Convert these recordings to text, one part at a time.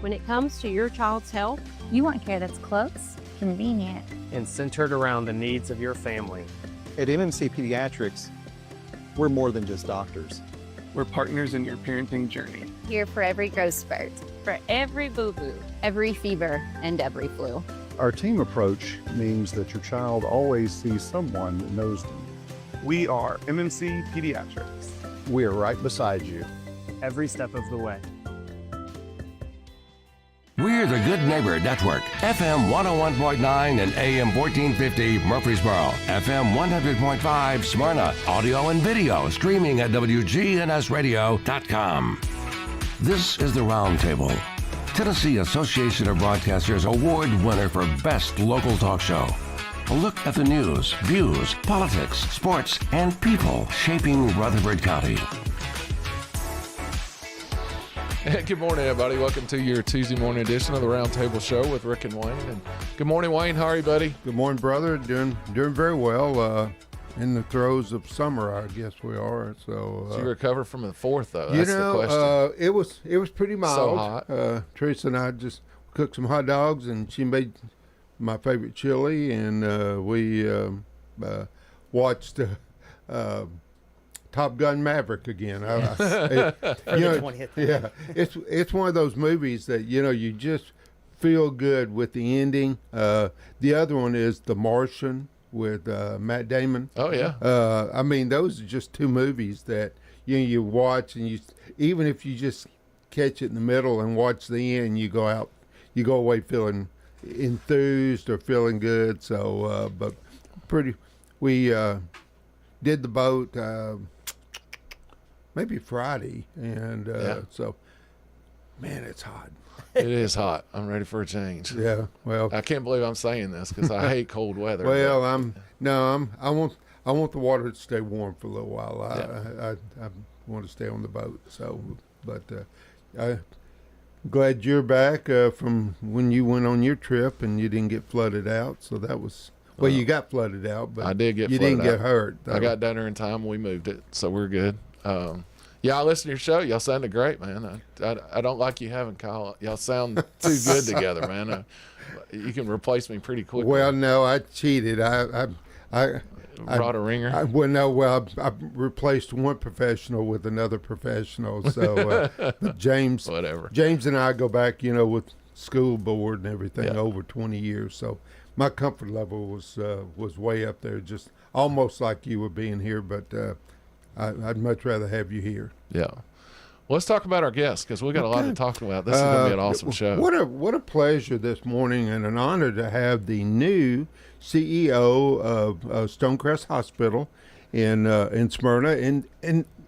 when it comes to your child's health. You want care that's close, convenient, and centered around the needs of your family. At MMC Pediatrics, we're more than just doctors. We're partners in your parenting journey. here for every growth spurt, For every boo-boo. every fever, and every flu. Our team approach means that your child always sees someone that knows them. We are MMC Pediatrics. We are right beside you. Every step of the way. We're the Good Neighbor Network, FM 101.9 and AM 1450 Murfreesboro, FM 100.5 Smyrna, audio and video streaming at WGNSradio.com. This is the Roundtable, Tennessee Association of Broadcasters Award winner for Best Local Talk Show. A look at the news, views, politics, sports, and people shaping Rutherford County. Good morning, everybody. Welcome to your Tuesday morning edition of the Roundtable Show with Rick and Wayne. And good morning, Wayne. How are you, buddy? Good morning, brother. Doing very well. In the throes of summer, I guess we are. So Did you recover from the fourth, though? That's the question. It was pretty mild. So hot. Teresa and I just cooked some hot dogs, and she made my favorite chili, and we watched Top Gun Maverick again. It's one of those movies that you just feel good with the ending. The other one is The Martian with Matt Damon. Oh yeah. I mean, those are just two movies that you watch, and even if you just catch it in the middle and watch the end, you go away feeling enthused or feeling good. So, but we did the boat. Maybe Friday, and so, man, it's hot. It is hot. I'm ready for a change. Yeah, well, I can't believe I'm saying this because I hate cold weather. Well, I want the water to stay warm for a little while. I want to stay on the boat. So, but I'm glad you're back from when you went on your trip and you didn't get flooded out. So that was. Well, you got flooded out, but I did get. You flooded didn't out. get hurt. I got done there in time. We moved it, so we're good. Yeah, I listened to your show. Y'all sounded great, man. I don't like you having Kyle. Y'all sound too good together, man. You can replace me pretty quickly. Well, no, I cheated. I brought a ringer. I replaced one professional with another professional. So James and I go back, with school board and everything over 20 years. So my comfort level was way up there, just almost like you were being here, but I'd much rather have you here. Yeah. Well, let's talk about our guests because we got a lot to talk about. This is going to be an awesome show. What a pleasure this morning and an honor to have the new CEO of StoneCrest Hospital in Smyrna, and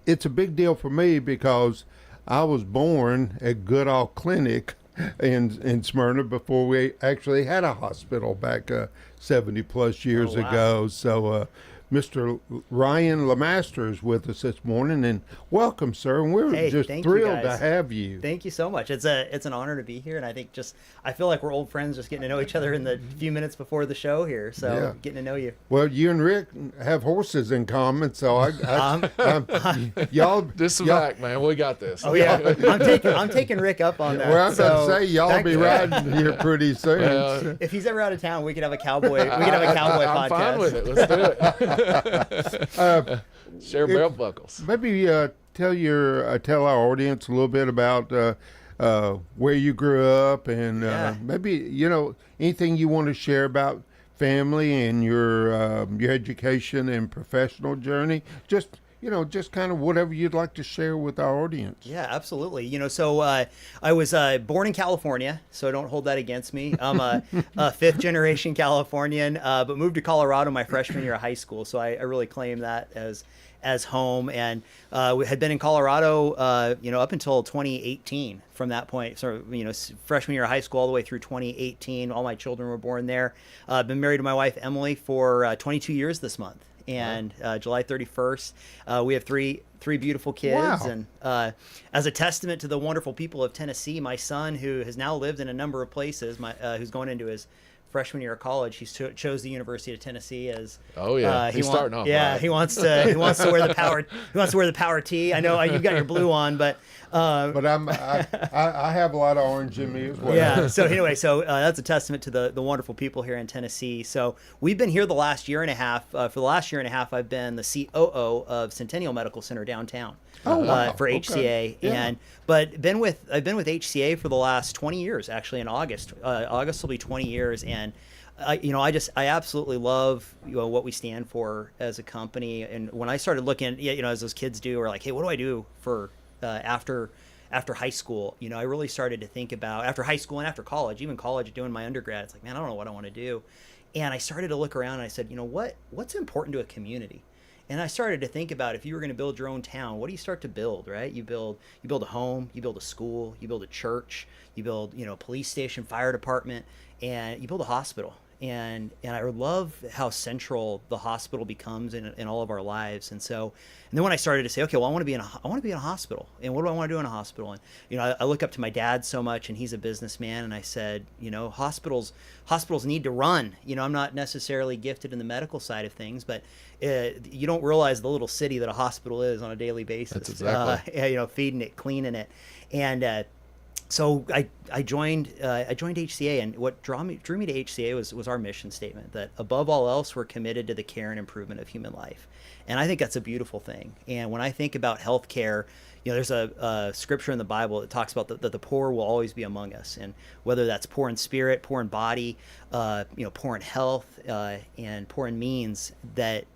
it's a big deal for me because I was born at Goodall Clinic in Smyrna before we actually had a hospital back 70 plus years ago. So Mr. Ryan Lemaster is with us this morning, and welcome, sir. And we're just thrilled to have you. Thank you so much. It's an honor to be here, and I think I feel like we're old friends, just getting to know each other in the few minutes before the show here. So getting to know you. Well, you and Rick have horses in common, so y'all just back, man. We got this. Oh yeah, I'm taking Rick up on that. Well, I'm about to say y'all be riding here pretty soon. Well, if he's ever out of town, we could have a cowboy. Podcast. I'm fine with it. Let's do it. Share belt buckles. Maybe tell our audience a little bit about where you grew up, and maybe anything you want to share about family and your education and professional journey. Just kind of whatever you'd like to share with our audience. Yeah, absolutely. So I was born in California, so don't hold that against me. I'm a fifth generation Californian, but moved to Colorado my freshman year of high school. So I really claim that as home, and we had been in Colorado, up until 2018. From that point, so freshman year of high school all the way through 2018, all my children were born there. Been married to my wife Emily for 22 years this month. And July 31st, we have three beautiful kids. Wow. And as a testament to the wonderful people of Tennessee, my son, who has now lived in a number of places, who's going into his freshman year of college, he chose the University of Tennessee as. Oh yeah, he's starting off. Yeah, right. he wants to wear the power tee. I know you've got your blue on, but. But I have a lot of orange in me as well. Yeah. So anyway, that's a testament to the wonderful people here in Tennessee. So we've been here the last year and a half. For the last year and a half, I've been the COO of Centennial Medical Center downtown. Wow. For HCA, Okay. Yeah. But I've been with HCA for the last 20 years. Actually, in August will be 20 years, and I absolutely love what we stand for as a company. And when I started looking, as those kids do, or like, hey, what do I do for after high school? I really started to think about after high school and after college, even college, doing my undergrad. It's like, man, I don't know what I want to do. And I started to look around and I said, what's important to a community? And I started to think about if you were going to build your own town, what do you start to build, right? You build a home, you build a school, you build a church, you build, a police station, fire department, and you build a hospital. And I love how central the hospital becomes in all of our lives. And then when I started to say, okay, well, I want to be in a hospital, and what do I want to do in a hospital? And I look up to my dad so much, and he's a businessman, and I said, hospitals need to run. I'm not necessarily gifted in the medical side of things, but you don't realize the little city that a hospital is on a daily basis. That's exactly. Feeding it, cleaning it, and. So I joined HCA, and what drew me to HCA was our mission statement that above all else, we're committed to the care and improvement of human life. And I think that's a beautiful thing. And when I think about healthcare, there's a scripture in the Bible that talks about that the poor will always be among us. And whether that's poor in spirit, poor in body, poor in health, and poor in means, that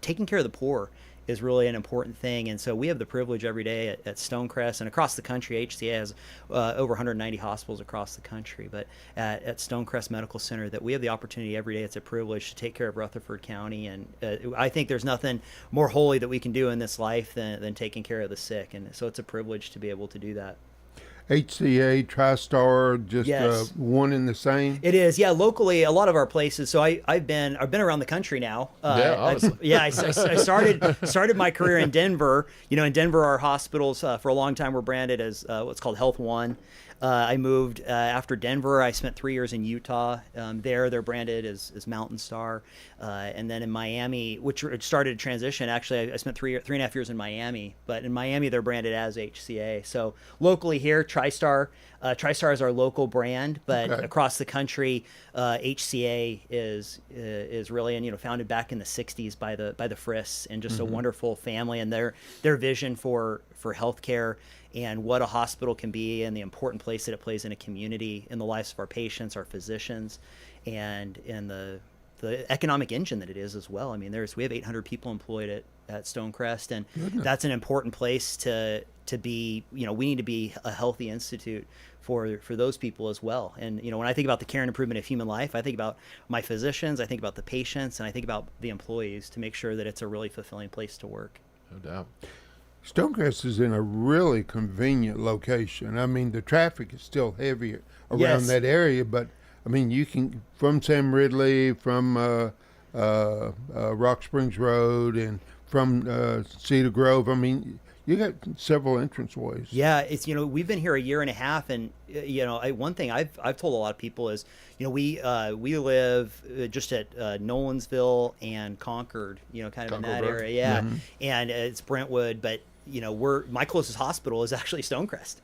taking care of the poor is really an important thing. And so we have the privilege every day at StoneCrest and across the country. HCA has over 190 hospitals across the country, but at StoneCrest Medical Center, that we have the opportunity every day. It's a privilege to take care of Rutherford County. And I think there's nothing more holy that we can do in this life than taking care of the sick. And so it's a privilege to be able to do that. HCA, TriStar, just Yes. one and the same. It is, yeah. Locally, a lot of our places. So I've been around the country now. I started my career in Denver. In Denver, our hospitals for a long time were branded as what's called Health One. I moved after Denver. I spent 3 years in Utah. They're branded as Mountain Star. And then in Miami, which started a transition. Actually, I spent three and a half years in Miami. But in Miami, they're branded as HCA. So locally here, TriStar. TriStar is our local brand, but across the country, HCA is really, and founded back in the '60s by the Frists, and just a wonderful family, and their vision for healthcare and what a hospital can be, and the important place that it plays in a community, in the lives of our patients, our physicians, and the economic engine that it is as well. I mean, we have 800 people employed at StoneCrest, and that's an important place to be. We need to be a healthy institute for those people as well. And when I think about the care and improvement of human life, I think about my physicians, I think about the patients, and I think about the employees, to make sure that it's a really fulfilling place to work. No doubt. StoneCrest is in a really convenient location. I mean, the traffic is still heavy around that area, but I mean, you can, from Sam Ridley, from Rock Springs Road, and from Cedar Grove. I mean, you got several entranceways. Yeah, it's we've been here a year and a half, and one thing I've told a lot of people is we live just at Nolensville and Concord, kind of in that area, yeah, and it's Brentwood, but my closest hospital is actually StoneCrest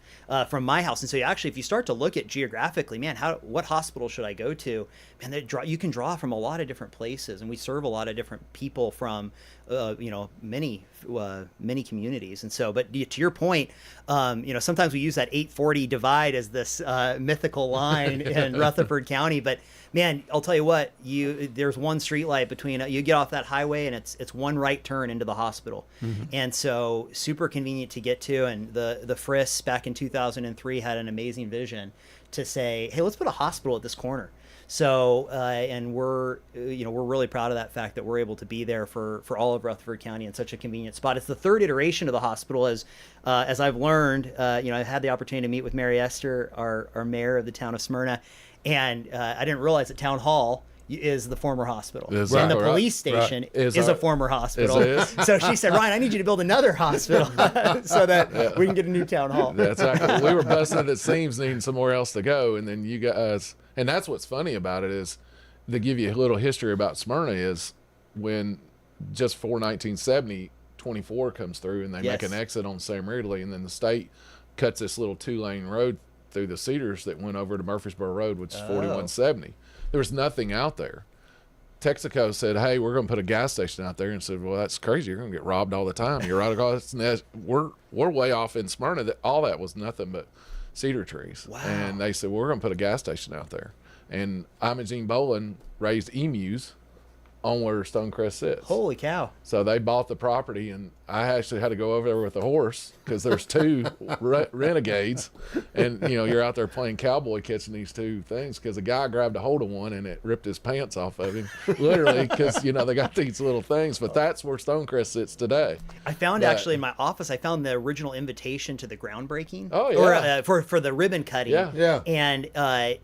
from my house. And so if you start to look at geographically, man, what hospital should I go to? Man, you can draw from a lot of different places, and we serve a lot of different people from many communities. And so, but to your point, sometimes we use that 840 divide as this mythical line in Rutherford County, but man, I'll tell you what, there's one street light between, you get off that highway and it's one right turn into the hospital. And so super convenient to get to. And the Frists back in 2003 had an amazing vision to say, hey, let's put a hospital at this corner. So, and we're really proud of that fact that we're able to be there for all of Rutherford County in such a convenient spot. It's the third iteration of the hospital, as I've learned. I've had the opportunity to meet with Mary Esther, our mayor of the town of Smyrna, and I didn't realize that Town Hall is the former hospital, and the police station is a former hospital. So she said, Ryan, I need you to build another hospital so that we can get a new town hall. That's exactly. We were busting at the seams, needing somewhere else to go, and then you guys, and that's what's funny about it is, to give you a little history about Smyrna is when just before 1970, 24 comes through and they make an exit on Sam Ridley, and then the state cuts this little 2-lane road through the Cedars that went over to Murfreesboro Road, which is 4170. There was nothing out there. Texaco said, hey, we're going to put a gas station out there, and said, well, that's crazy. You're going to get robbed all the time. You're right across. We're way off in Smyrna. That all that was nothing but cedar trees. Wow. And they said, well, we're going to put a gas station out there. And Imogene Boland raised emus on where StoneCrest sits. Holy cow. So they bought the property, and I actually had to go over there with a horse because there's two renegades, and you're out there playing cowboy catching these two things because a guy grabbed a hold of one and it ripped his pants off of him, literally, because they got these little things. But that's where StoneCrest sits today. I found actually in my office, I found the original invitation to the groundbreaking. Oh yeah. Or for the ribbon cutting. Yeah. And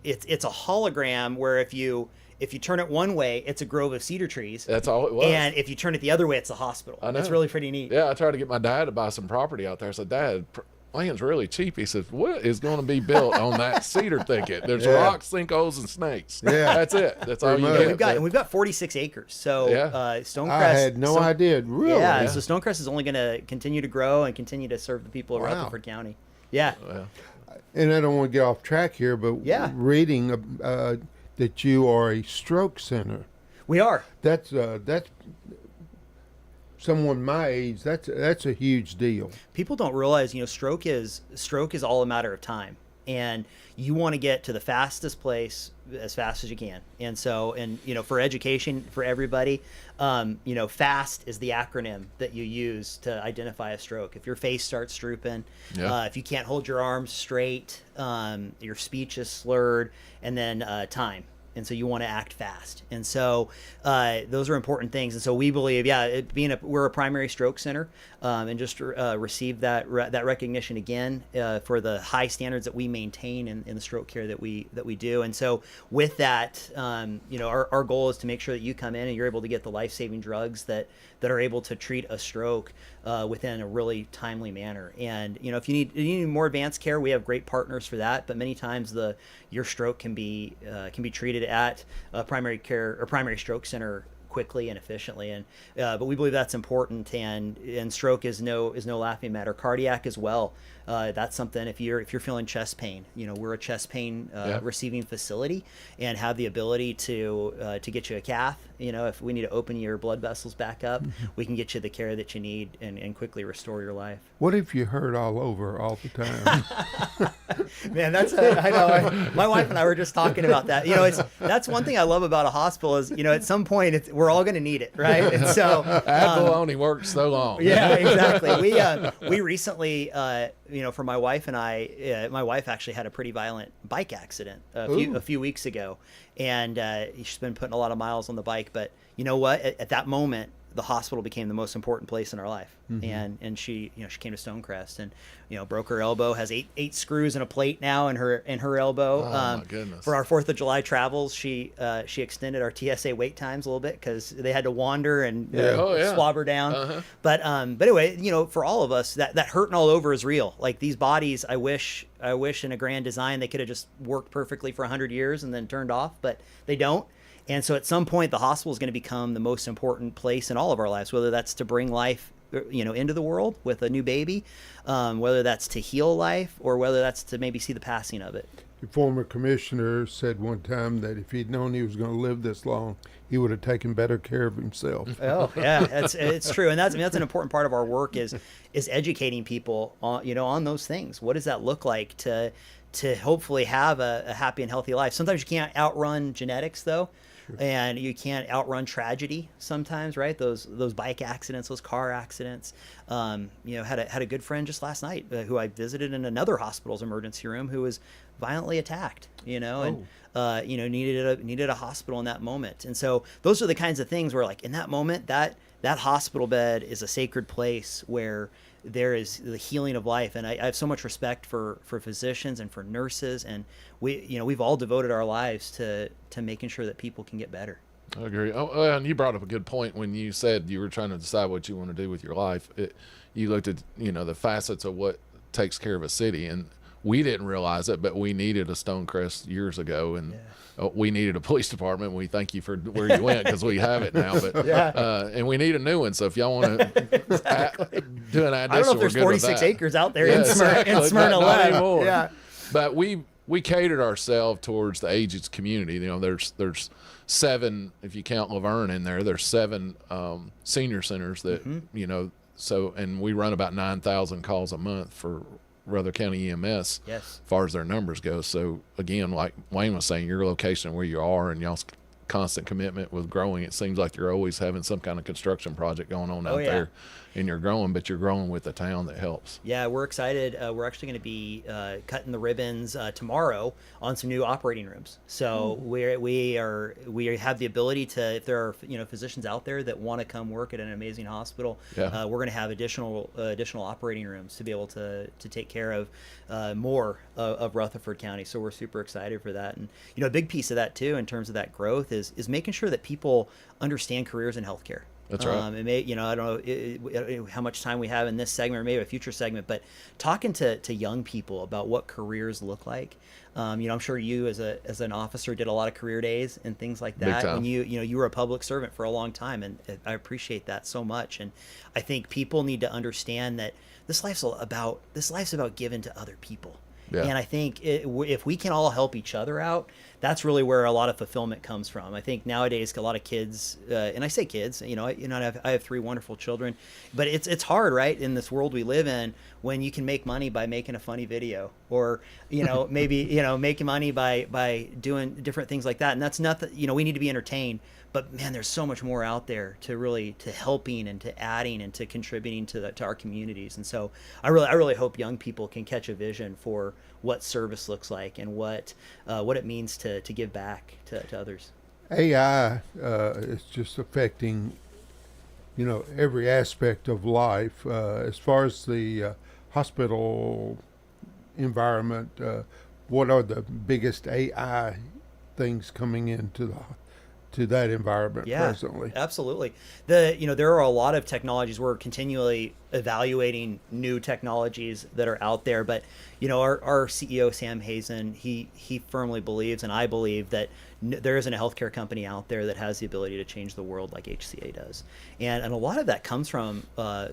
it's a hologram where if you turn it one way, it's a grove of cedar trees. That's all it was. And if you turn it the other way, it's a hospital. I know. It's really pretty neat. Yeah, I tried to get my dad to buy some property out there. I said, Dad, land's really cheap. He says, what is going to be built on that cedar thicket? There's rocks, sinkholes, and snakes. Yeah. That's it. That's all you And we've got 46 acres. So StoneCrest. I had no idea. Really? Yeah, so StoneCrest is only going to continue to grow and continue to serve the people of Rutherford County. Yeah. And I don't want to get off track here, but reading that you are a stroke center. We are. That's someone my age. That's a huge deal. People don't realize, stroke is all a matter of time, and you want to get to the fastest place as fast as you can. And so, for education for everybody, FAST is the acronym that you use to identify a stroke. If your face starts drooping, if you can't hold your arms straight, your speech is slurred, and then time. And so you want to act fast. And so those are important things. And so we believe, we're a primary stroke center, and just received that recognition again for the high standards that we maintain in the stroke care that we do. And so with that, our goal is to make sure that you come in and you're able to get the life-saving drugs that are able to treat a stroke within a really timely manner. And if you need more advanced care, we have great partners for that. But many times your stroke can be treated at a primary care or primary stroke center quickly and efficiently, and but we believe that's important, and stroke is no laughing matter. Cardiac as well. That's something, if you're feeling chest pain, we're a chest pain receiving facility and have the ability to get you a cath. If we need to open your blood vessels back up, we can get you the care that you need and quickly restore your life. What if you hurt all over all the time? Man, I know. My wife and I were just talking about that. That's one thing I love about a hospital is, at some point we're all going to need it, right? And so abalone worked so long. Yeah, exactly. We recently, for my wife and I, my wife actually had a pretty violent bike accident a few weeks ago, and she's been putting a lot of miles on the bike. But you know what? At that moment, the hospital became the most important place in our life. And she came to StoneCrest and broke her elbow, has eight screws and a plate now in her elbow. Oh my goodness. For our 4th of July travels, she extended our TSA wait times a little bit because they had to wander and swab her down. But anyway, for all of us, that hurting all over is real. Like these bodies, I wish in a grand design they could have just worked perfectly for 100 years and then turned off, but they don't. And so at some point, the hospital is going to become the most important place in all of our lives, whether that's to bring life, into the world with a new baby, whether that's to heal life, or whether that's to maybe see the passing of it. The former commissioner said one time that if he'd known he was going to live this long, he would have taken better care of himself. Oh yeah, it's true, and that's an important part of our work is educating people on those things. What does that look like to hopefully have a happy and healthy life? Sometimes you can't outrun genetics, though. And you can't outrun tragedy sometimes, right? Those bike accidents, those car accidents. Had a good friend just last night who I visited in another hospital's emergency room who was violently attacked, and needed a hospital in that moment. And so those are the kinds of things where, like, in that moment, that hospital bed is a sacred place where there is the healing of life. And I have so much respect for physicians and for nurses, and we've all devoted our lives to making sure that people can get better. I agree. Oh, and you brought up a good point when you said you were trying to decide what you want to do with your life. You looked at the facets of what takes care of a city, and we didn't realize it, but we needed a StoneCrest years ago, and we needed a police department. We thank you for where you went, because we have it now. But and we need a new one. So if y'all want to do an addition, I don't know if there's 46 acres out there in Smyrna, exactly. Not anymore. Yeah. But we catered ourselves towards the aged community. You know, there's 7, if you count Laverne in there, there's 7 senior centers that, you know, so, and we run about 9,000 calls a month for Rutherford County EMS as far as their numbers go. So again, like Wayne was saying, your location where you are and y'all's constant commitment with growing, it seems like you're always having some kind of construction project going on out there, and you're growing, but you're growing with the town that helps. Yeah, we're excited. We're actually going to be cutting the ribbons tomorrow on some new operating rooms. So we have the ability to, if there are physicians out there that want to come work at an amazing hospital, we're going to have additional operating rooms to be able to take care of more of Rutherford County. So we're super excited for that. And a big piece of that too, in terms of that growth, is making sure that people understand careers in healthcare. That's right. And I don't know how much time we have in this segment or maybe a future segment, but talking to young people about what careers look like. I'm sure you as an officer did a lot of career days and things like that. When you were a public servant for a long time, and I appreciate that so much. And I think people need to understand that this life's about giving to other people. Yeah. And I think if we can all help each other out, that's really where a lot of fulfillment comes from. I think nowadays a lot of kids, and I say kids, I have 3 wonderful children, but it's hard, right, in this world we live in, when you can make money by making a funny video, or maybe making money by doing different things like that. And that's not we need to be entertained. But man, there's so much more out there to helping and to adding and to contributing to our communities. And so I really hope young people can catch a vision for what service looks like and what it means to give back to others. AI is just affecting every aspect of life. As far as the hospital environment, what are the biggest AI things coming into that environment presently? Absolutely. There are a lot of technologies. We're continually evaluating new technologies that are out there, but our CEO Sam Hazen, he firmly believes, and I believe, that there isn't a healthcare company out there that has the ability to change the world like HCA does, and a lot of that comes from our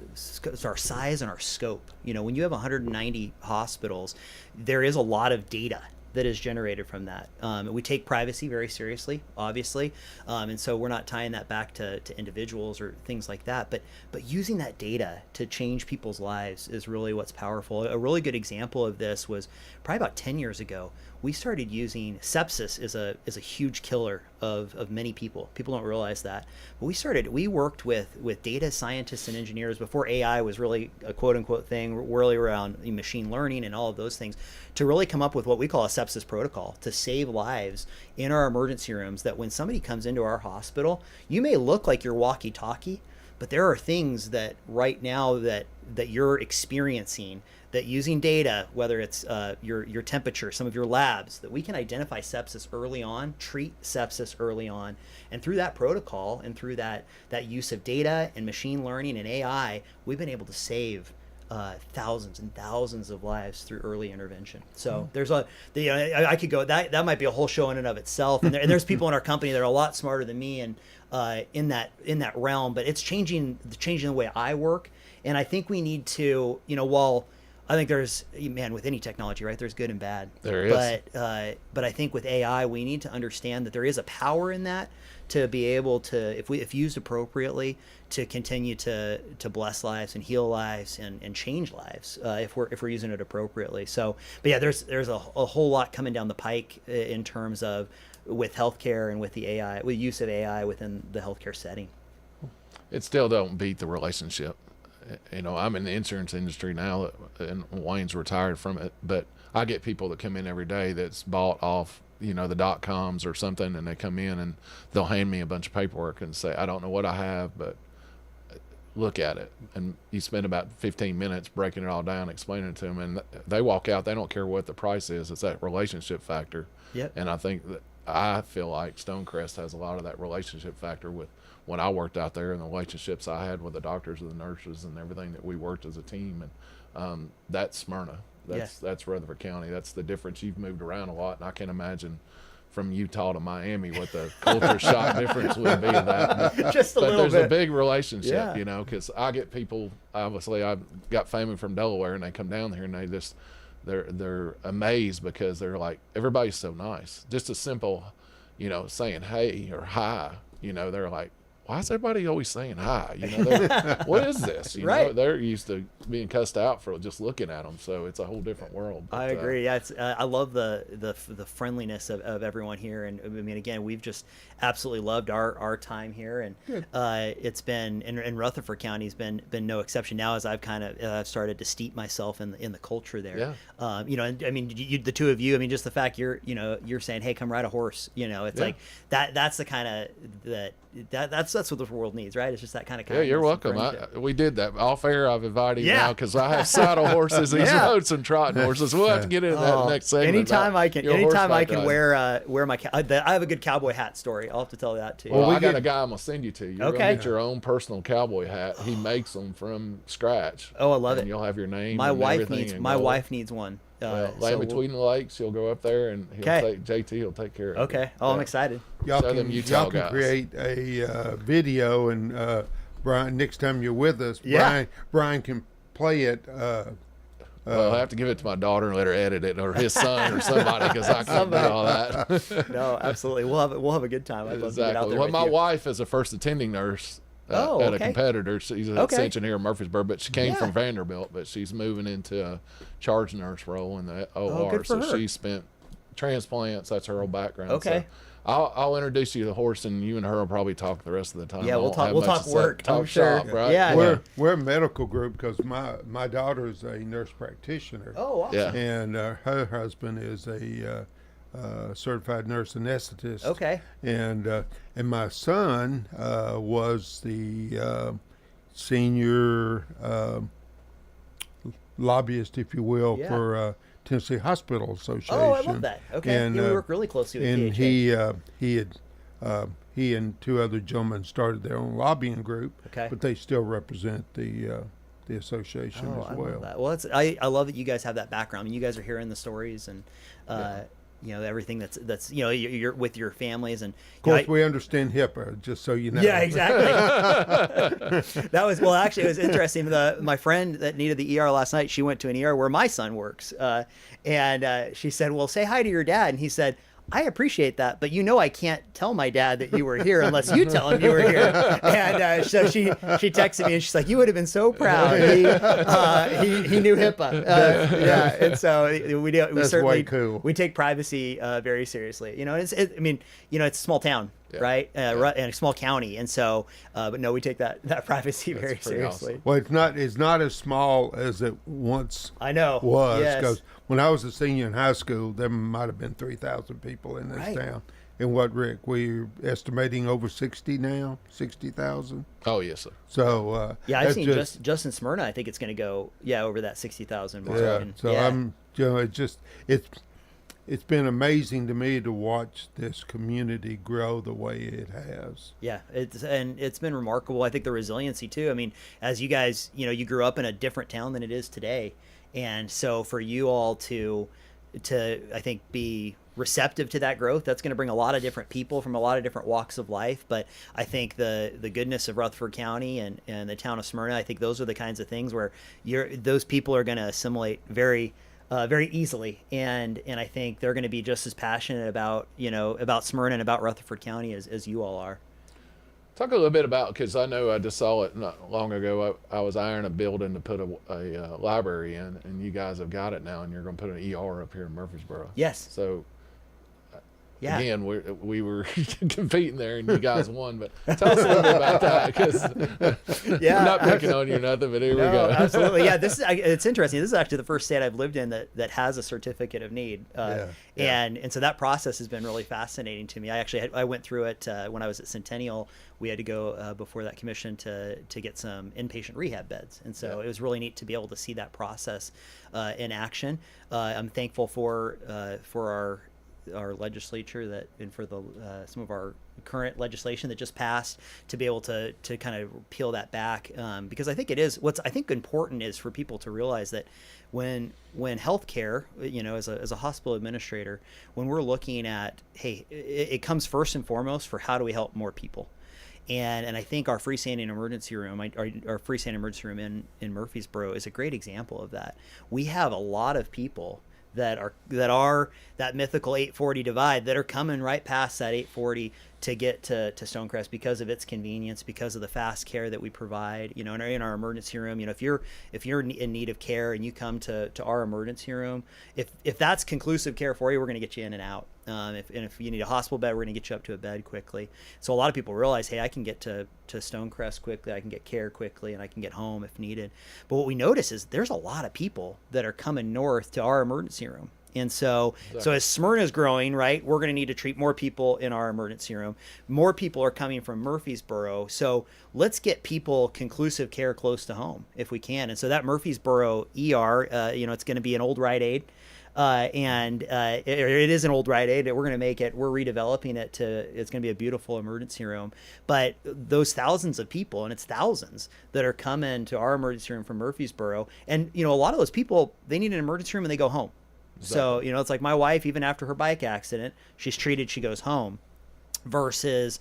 size and our scope. When you have 190 hospitals, there is a lot of data that is generated from that. We take privacy very seriously, obviously, and so we're not tying that back to individuals or things like that, but using that data to change people's lives is really what's powerful. A really good example of this was probably about 10 years ago. We started using sepsis is a huge killer of many people. People don't realize that. But we worked with data scientists and engineers before AI was really a quote unquote thing, really around machine learning and all of those things, to really come up with what we call a sepsis protocol to save lives in our emergency rooms, that when somebody comes into our hospital, you may look like you're walkie-talkie, but there are things that right now that you're experiencing, that using data, whether it's your temperature, some of your labs, that we can identify sepsis early on, treat sepsis early on. And through that protocol and through that use of data and machine learning and AI, we've been able to save thousands and thousands of lives through early intervention. So there's I could go, that might be a whole show in and of itself. And there's people in our company that are a lot smarter than me and in that realm, but it's changing the way I work. And I think we need to, while I think there's, with any technology, right, there's good and bad. There is. But I think with AI, we need to understand that there is a power in that to be able to, if used appropriately, to continue to bless lives and heal lives and change lives if we're using it appropriately. So, but yeah, there's a whole lot coming down the pike in terms of with healthcare and with the AI, with use of AI within the healthcare setting. It still don't beat the relationship. I'm in the insurance industry now, and Wayne's retired from it, but I get people that come in every day that's bought off, the .coms or something, and they come in and they'll hand me a bunch of paperwork and say, I don't know what I have, but look at it. And you spend about 15 minutes breaking it all down, explaining it to them, and they walk out. They don't care what the price is. It's that relationship factor. Yep. And I feel like StoneCrest has a lot of that relationship factor with when I worked out there and the relationships I had with the doctors and the nurses and everything that we worked as a team. And that's Smyrna. That's Rutherford County. That's the difference. You've moved around a lot, and I can't imagine from Utah to Miami what the culture shock difference would be in that. Just a but little there's bit. a big relationship, Yeah. you know, because I get people. Obviously, I've got family from Delaware, and they come down here, and they're amazed because they're like, everybody's so nice. Just a simple, you know, saying hey or hi. You know, they're like, why is everybody always saying hi? You know, what is this? You know, they're used to being cussed out for just looking at them. So it's a whole different world. But, I agree. Yeah, I love the friendliness of everyone here, and I mean, again, we've just absolutely loved our time here, and it's been in Rutherford County has been no exception. Now, as I've kind of started to steep myself in the culture there. Yeah. You know, and I mean, the two of you. I mean, just the fact you're saying, hey, come ride a horse. You know, it's like that. That's the kind of that's what the world needs, right? It's just that kind of. Yeah, you're welcome. We did that off air. I've invited you now because I have saddle horses. He's rode some trotting horses. We'll have to get into that next segment. Anytime I can wear my. I have a good cowboy hat story. I'll have to tell that too. Well, I got a guy I'm gonna send you to. You're okay. gonna get your own personal cowboy hat. He makes them from scratch. Oh, I love it. And you'll have your name. My and wife needs one. Land between the lakes. You'll go up there and JT will take care of it. Okay. Oh, I'm excited. Y'all can create a video, and Brian, next time you're with us, Brian can play it. Well, I'll have to give it to my daughter and let her edit it, or his son, or somebody, because I can't do all that. No, absolutely. We'll have a good time. I'd love to get out there. Well, my wife is a first attending nurse at a competitor. She's an extension here in Murfreesboro, but she came from Vanderbilt, but she's moving into a charge nurse role in the OR. Good for her. She spent transplants. That's her whole background. Okay. So I'll introduce you to the horse, and you and her will probably talk the rest of the time. Yeah, we'll talk work. Talk shop, right? Yeah. We're a medical group because my daughter is a nurse practitioner. Oh, awesome. Yeah. And her husband is a certified nurse anesthetist. Okay. And my son was the senior lobbyist, if you will, for Tennessee Hospital Association. Oh, I love that. Okay. And we work really closely with and THA. he and two other gentlemen started their own lobbying group. Okay. But they still represent the association as well. Love that. Well, I love that you guys have that background. I mean, you guys are hearing the stories and you know, everything that's you know, you're with your families, and of course we understand HIPAA, just so you know. Yeah, exactly. That was actually it was interesting. My friend that needed the ER last night, she went to an ER where my son works, and she said, "Well, say hi to your dad," and he said, I appreciate that, but I can't tell my dad that you were here unless you tell him you were here. And so she texted me and she's like, "You would have been so proud. He knew HIPAA." And so we certainly cool. We take privacy very seriously. You know, it's a small town. Yeah. Right, and a small county, and so, but no, we take that privacy very seriously. Awesome. Well, it's not as small as it once. I know was because when I was a senior in high school, there might have been 3,000 people in this town. And what, Rick? We're estimating over 60,000. Oh yes, sir. So I've seen just in Smyrna. I think it's going to go over that 60,000 mark. Yeah. So it's been amazing to me to watch this community grow the way it has. Yeah, it's been remarkable. I think the resiliency too. I mean, as you guys, you grew up in a different town than it is today, and so for you all to I think be receptive to that growth, that's going to bring a lot of different people from a lot of different walks of life. But I think the goodness of Rutherford County and the town of Smyrna, I think those are the kinds of things where those people are going to assimilate very easily, and I think they're going to be just as passionate about Smyrna and about Rutherford County as you all are. Talk a little bit about, because I know I just saw it not long ago. I was ironing a building to put a library in, and you guys have got it now, and you're going to put an ER up here in Murfreesboro. Yes. So. Yeah. Again, we were competing there, and you guys won. But tell us a little bit about that, because we're not picking on you or nothing. But here we go. Absolutely, yeah. It's interesting. This is actually the first state I've lived in that has a certificate of need, and so that process has been really fascinating to me. I went through it when I was at Centennial. We had to go before that commission to get some inpatient rehab beds, and so it was really neat to be able to see that process in action. I'm thankful for our our legislature and for the some of our current legislation that just passed to be able to kind of peel that back, because I think it is what's I think important is for people to realize that when healthcare, as a hospital administrator, when we're looking at, hey, it comes first and foremost for how do we help more people. And I think our freestanding emergency room, our freestanding emergency room in Murfreesboro is a great example of that. We have a lot of people that are that mythical 840 divide that are coming right past that 840 to get to StoneCrest because of its convenience, because of the fast care that we provide. In our emergency room, if you're in need of care and you come to our emergency room, if that's conclusive care for you, we're going to get you in and out. If you need a hospital bed, we're going to get you up to a bed quickly. So a lot of people realize, hey, I can get to StoneCrest quickly, I can get care quickly, and I can get home if needed. But what we notice is there's a lot of people that are coming north to our emergency room. And so as Smyrna is growing, right, we're going to need to treat more people in our emergency room. More people are coming from Murfreesboro. So let's get people conclusive care close to home if we can. And so that Murfreesboro ER, it's going to be an old Rite Aid. It is an old Rite Aid. We're redeveloping it it's going to be a beautiful emergency room. But those thousands of people, and it's thousands that are coming to our emergency room from Murfreesboro, and a lot of those people, they need an emergency room and they go home. Exactly. So, it's like my wife, even after her bike accident, she's treated, she goes home versus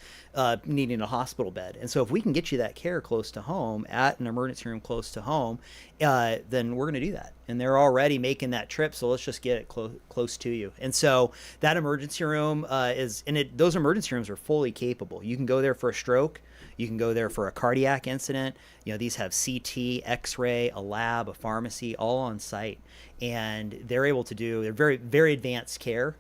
needing a hospital bed. And so if we can get you that care close to home at an emergency room close to home, then we're going to do that. And they're already making that trip. So let's just get it close to you. And so that emergency room those emergency rooms are fully capable. You can go there for a stroke. You can go there for a cardiac incident. These have CT, X-ray, a lab, a pharmacy, all on site. And they're able to they're very, very advanced care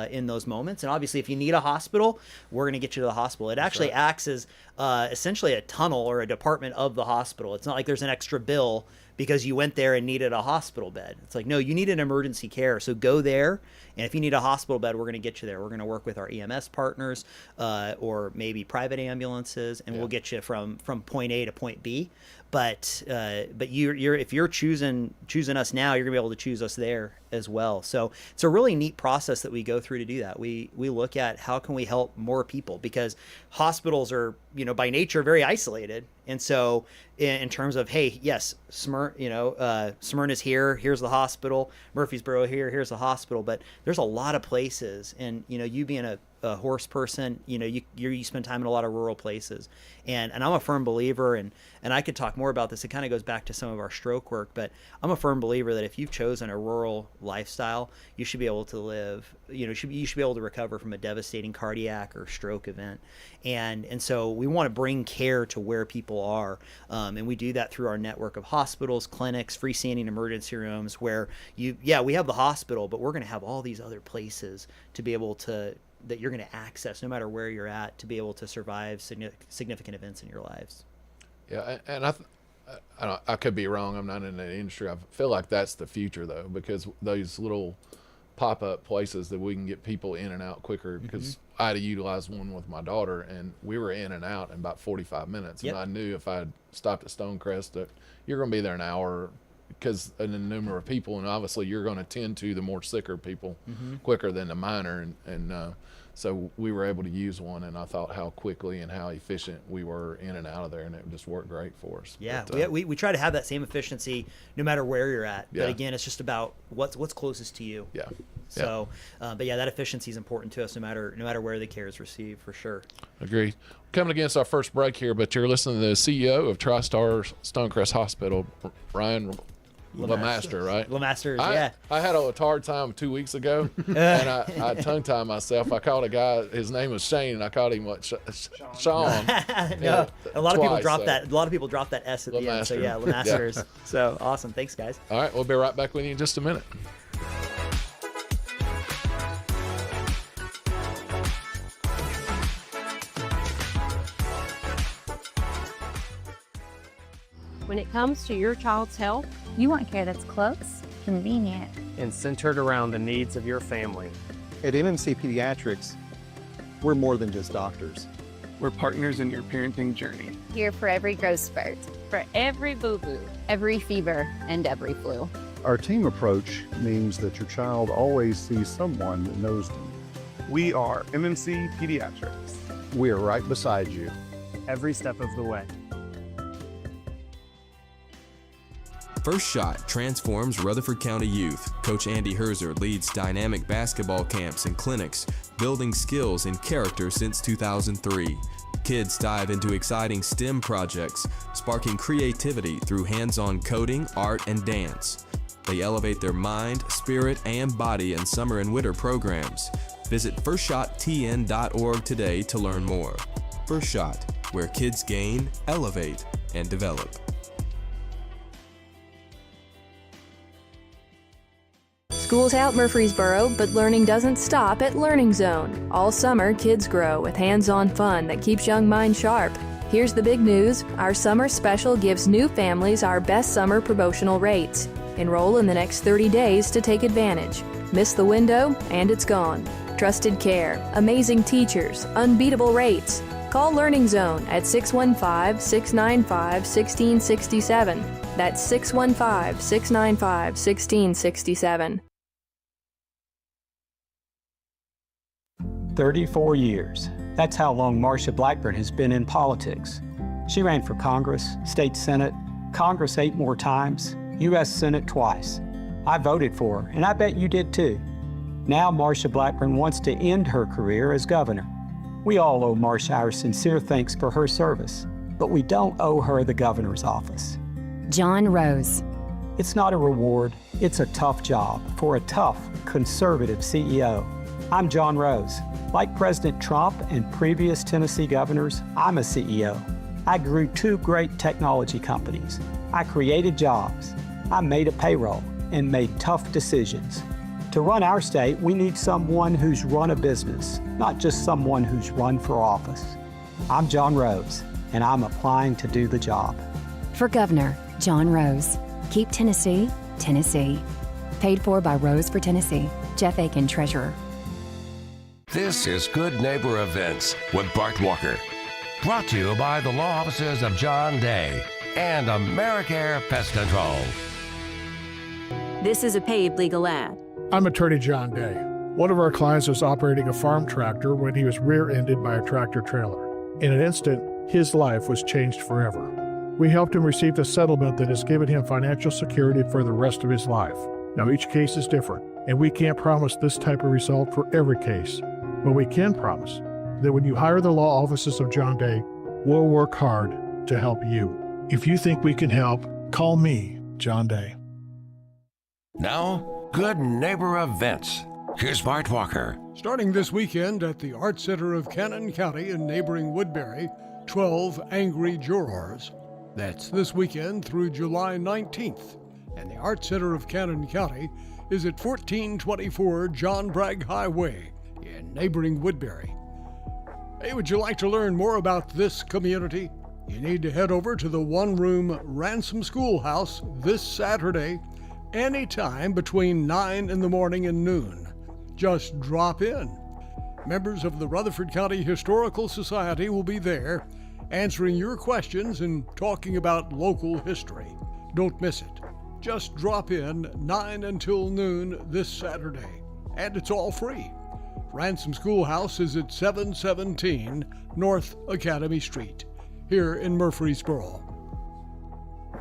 in those moments. And obviously, if you need a hospital, we're going to get you to the hospital. It actually acts as essentially a tunnel or a department of the hospital. It's not like there's an extra bill because you went there and needed a hospital bed. It's like, no, you need an emergency care. So go there. And if you need a hospital bed, we're going to get you there. We're going to work with our EMS partners or maybe private ambulances, and we'll get you from point A to point B. But if you're choosing us now, you're gonna be able to choose us there as well. So it's a really neat process that we go through to do that. We look at how can we help more people, because hospitals are by nature very isolated. And so in terms of, hey, yes, Smyrna's here, here's the hospital, Murfreesboro here's the hospital, but there's a lot of places, and you being a horse person, you spend time in a lot of rural places, and I'm a firm believer, and I could talk more about this. It kind of goes back to some of our stroke work, but I'm a firm believer that if you've chosen a rural lifestyle, you should be able to live, you should be able to recover from a devastating cardiac or stroke event, and so we want to bring care to where people are, and we do that through our network of hospitals, clinics, freestanding emergency rooms, where we have the hospital, but we're going to have all these other places to be able to that you're going to access no matter where you're at to be able to survive significant events in your lives. Yeah, and I could be wrong. I'm not in the industry. I feel like that's the future, though, because those little pop-up places that we can get people in and out quicker, because I had to utilize one with my daughter, and we were in and out in about 45 minutes. And I knew if I had stopped at StoneCrest that you're going to be there an hour, because of the number of people, and obviously you're going to tend to the more sicker people quicker than the minor, and so we were able to use one, and I thought how quickly and how efficient we were in and out of there, and it just worked great for us. Yeah, but, we try to have that same efficiency no matter where you're at. But again, it's just about what's closest to you. Yeah. So, but that efficiency is important to us no matter where the care is received, for sure. Agreed. Coming against our first break here, but you're listening to the CEO of TriStar StoneCrest Hospital, Ryan Lemaster, right? Lamasters, I had a hard time 2 weeks ago, and I tongue-tied myself. I called a guy, his name was Shane, and I called him Sean. No, a lot of people drop that. A lot of people drop that S at the end. So Lemasters. So awesome. Thanks, guys. All right, we'll be right back with you in just a minute. When it comes to your child's health, You want care that's close, convenient, and centered around the needs of your family. At MMC Pediatrics, we're more than just doctors. We're partners in your parenting journey. here for every growth spurt, for every boo-boo, every fever, and every flu. Our team approach means that your child always sees someone that knows them. We are MMC Pediatrics. We're right beside you. Every step of the way. First Shot transforms Rutherford County youth. Coach Andy Herzer leads dynamic basketball camps and clinics, building skills and character since 2003. Kids dive into exciting STEM projects, sparking creativity through hands-on coding, art, and dance. They elevate their mind, spirit, and body in summer and winter programs. Visit FirstShotTN.org today to learn more. First Shot, where kids gain, elevate, and develop. School's out Murfreesboro, but learning doesn't stop at Learning Zone. All summer, kids grow with hands-on fun that keeps young minds sharp. Here's the big news. Our summer special gives new families our best summer promotional rates. Enroll in the next 30 days to take advantage. Miss the window, and it's gone. Trusted care, amazing teachers, unbeatable rates. Call Learning Zone at 615-695-1667. That's 615-695-1667. 34 years. That's how long Marcia Blackburn has been in politics. She ran for Congress, State Senate, Congress 8 more times, U.S. Senate twice. I voted for her, and I bet you did too. Now Marcia Blackburn wants to end her career as governor. We all owe Marcia our sincere thanks for her service, but we don't owe her the governor's office. John Rose. It's not a reward, it's a tough job for a tough, conservative CEO. I'm John Rose. Like President Trump and previous Tennessee governors, I'm a CEO. I grew 2 great technology companies. I created jobs. I made a payroll and made tough decisions. To run our state, we need someone who's run a business, not just someone who's run for office. I'm John Rose, and I'm applying to do the job. For Governor, John Rose. Keep Tennessee, Tennessee. Paid for by Rose for Tennessee. Jeff Aiken, Treasurer. This is Good Neighbor Events with Bart Walker. Brought to you by the law offices of John Day and AmeriCare Pest Control. This is a paid legal ad. I'm attorney John Day. One of our clients was operating a farm tractor when he was rear-ended by a tractor trailer. In an instant, his life was changed forever. We helped him receive a settlement that has given him financial security for the rest of his life. Now, each case is different, and we can't promise this type of result for every case. But we can promise that when you hire the law offices of John Day, we'll work hard to help you. If you think we can help, call me, John Day. Now, Good Neighbor Events. Here's Bart Walker. Starting this weekend at the Art Center of Cannon County in neighboring Woodbury, 12 Angry Jurors. That's this weekend through July 19th. And the Art Center of Cannon County is at 1424 John Bragg Highway in neighboring Woodbury. Hey, would you like to learn more about this community? You need to head over to the one-room Ransom Schoolhouse this Saturday, anytime between 9 in the morning and noon. Just drop in. Members of the Rutherford County Historical Society will be there, answering your questions and talking about local history. Don't miss it. Just drop in 9 until noon this Saturday, and it's all free. Ransom Schoolhouse is at 717 North Academy Street, here in Murfreesboro.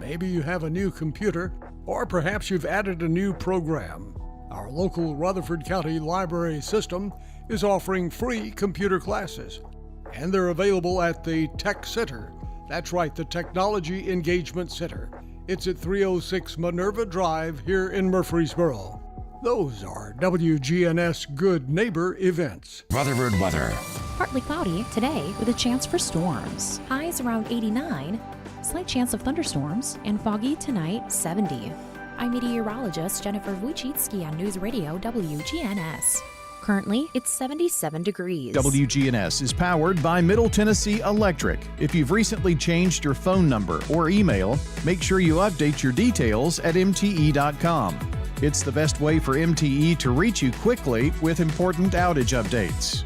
Maybe you have a new computer, or perhaps you've added a new program. Our local Rutherford County Library System is offering free computer classes, and they're available at the Tech Center. That's right, the Technology Engagement Center. It's at 306 Minerva Drive here in Murfreesboro. Those are WGNS Good Neighbor Events. Rutherford weather. Partly cloudy today with a chance for storms. Highs around 89. Slight chance of thunderstorms, and foggy tonight, 70. I'm meteorologist Jennifer Wojcicki on News Radio WGNS. Currently, it's 77 degrees. WGNS is powered by Middle Tennessee Electric. If you've recently changed your phone number or email, make sure you update your details at mte.com. It's the best way for MTE to reach you quickly with important outage updates.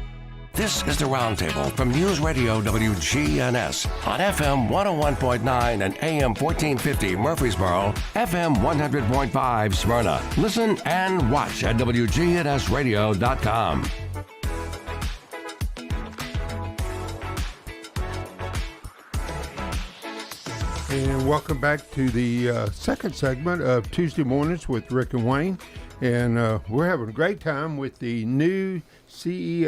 This is the Roundtable from News Radio WGNS on FM 101.9 and AM 1450 Murfreesboro, FM 100.5 Smyrna. Listen and watch at WGNSradio.com. And welcome back to the second segment of Tuesday Mornings with Rick and Wayne. And we're having a great time with the new CEO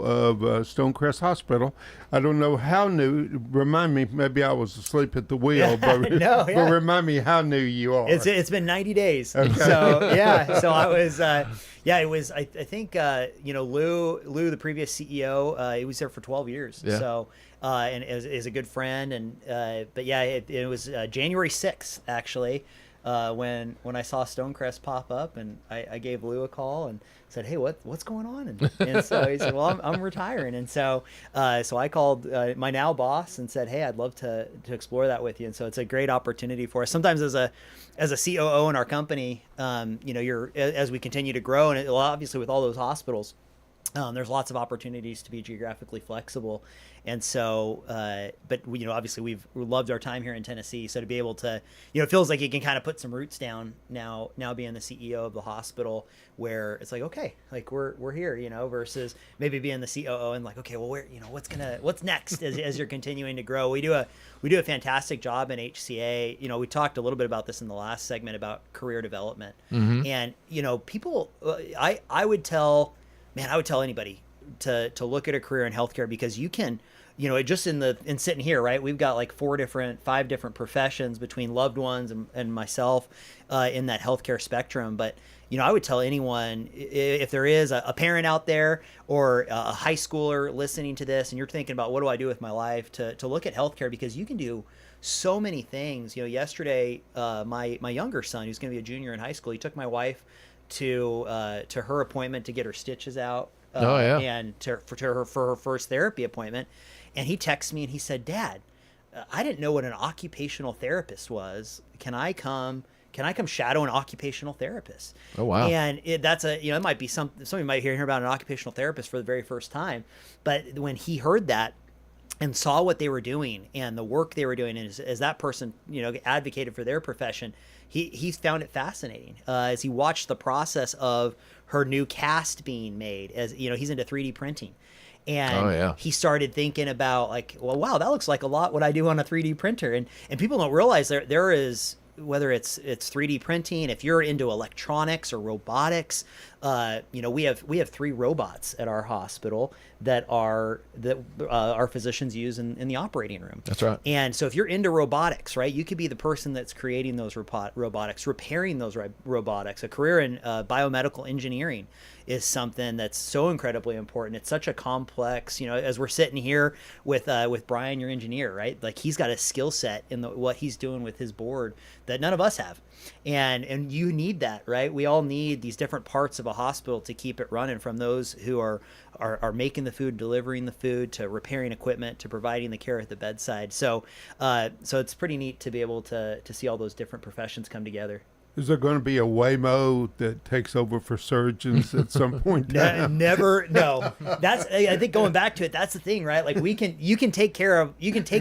of StoneCrest Hospital. I don't know how new. Remind me, maybe I was asleep at the wheel, but, but remind me how new you are. It's been 90 days. Okay. So, yeah. So I was, it was, I think, Lou, the previous CEO, he was there for 12 years. Yeah. So, and is a good friend. And, but yeah, it was January 6th, actually. When I saw StoneCrest pop up, and I gave Lou a call and said, "Hey, what's going on?" And so he said, "Well, I'm retiring." And so I called my now boss and said, "Hey, I'd love to explore that with you." And so it's a great opportunity for us. Sometimes as a COO in our company, you're as we continue to grow, and obviously with all those hospitals. There's lots of opportunities to be geographically flexible. And so, but obviously we loved our time here in Tennessee. So to be able to, it feels like you can kind of put some roots down now being the CEO of the hospital, where it's like, okay, like we're here, versus maybe being the COO and like, okay, well, what's next as you're continuing to grow. We do a fantastic job in HCA. We talked a little bit about this in the last segment about career development. Mm-hmm. And, people, I would tell anybody to look at a career in healthcare, because you can, just in sitting here, right? We've got like 5 different professions between loved ones and myself in that healthcare spectrum. But, I would tell anyone, if there is a parent out there or a high schooler listening to this, and you're thinking about what do I do with my life, to look at healthcare, because you can do so many things. Yesterday, my younger son, who's going to be a junior in high school, he took my wife to her appointment to get her stitches out, and for her first therapy appointment, and he texted me and he said, "Dad, I didn't know what an occupational therapist was. Can I come shadow an occupational therapist?" Oh wow! And that's it might be somebody might hear about an occupational therapist for the very first time, but when he heard that and saw what they were doing and the work they were doing, and as that person advocated for their profession, he found it fascinating as he watched the process of her new cast being made. As he's into 3D printing, and he started thinking about like, well, wow, that looks like a lot what I do on a 3D printer, and people don't realize there is, whether it's 3D printing, if you're into electronics or robotics, we have 3 robots at our hospital that our physicians use in the operating room. That's right. And so if you're into robotics, right, you could be the person that's creating those robotics, repairing those robotics. A career in biomedical engineering is something that's so incredibly important. It's such a complex, as we're sitting here with Brian, your engineer, right? Like he's got a skill set in what he's doing with his board that none of us have. And you need that, right? We all need these different parts of a hospital to keep it running, from those who are making the food, delivering the food, to repairing equipment, to providing the care at the bedside. So it's pretty neat to be able to see all those different professions come together. Is there going to be a Waymo that takes over for surgeons at some point? Never. No. That's, I think, going back to it, that's the thing, right? Like you can take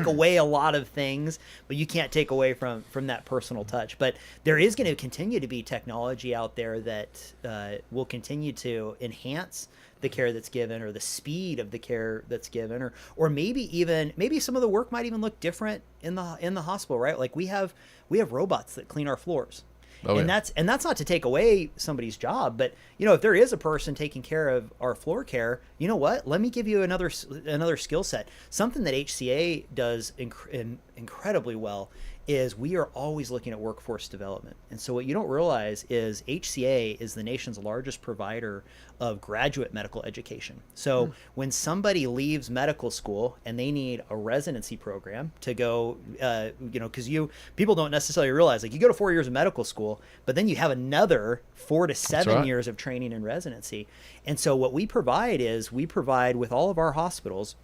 away a lot of things, but you can't take away from that personal touch. But there is going to continue to be technology out there that will continue to enhance the care that's given, or the speed of the care that's given, or maybe some of the work might even look different in the hospital, right? Like we have robots that clean our floors. And that's not to take away somebody's job, but if there is a person taking care of our floor care, you know what? Let me give you another skill set. Something that HCA does incredibly well is we are always looking at workforce development. And so what you don't realize is HCA is the nation's largest provider of graduate medical education. So when somebody leaves medical school and they need a residency program to go, because people don't necessarily realize, like, you go to 4 years of medical school, but then you have another 4 to 7 years of training and residency. And so what we provide with all of our hospitals,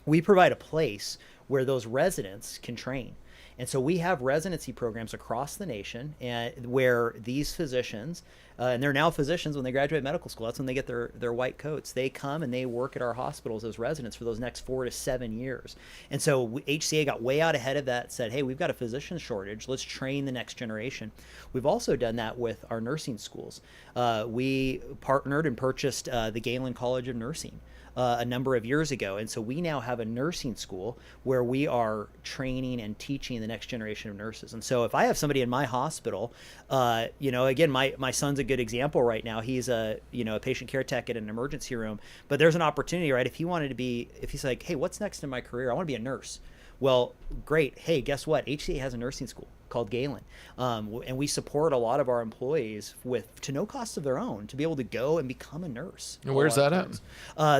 we provide a place where those residents can train. And so we have residency programs across the nation, and where these physicians and they're now physicians when they graduate medical school. That's when they get their white coats. They come and they work at our hospitals as residents for those next 4 to 7 years. And so HCA got way out ahead of that, said, hey, we've got a physician shortage. Let's train the next generation. We've also done that with our nursing schools. We partnered and purchased the Galen College of Nursing a number of years ago. And so we now have a nursing school where we are training and teaching the next generation of nurses. And so if I have somebody in my hospital, again, my son's a good example right now. He's a patient care tech at an emergency room, but there's an opportunity, right? If he's like, hey, what's next in my career? I want to be a nurse. Well, great. Hey, guess what? HCA has a nursing school called Galen. And we support a lot of our employees to no cost of their own to be able to go and become a nurse. And where's that at?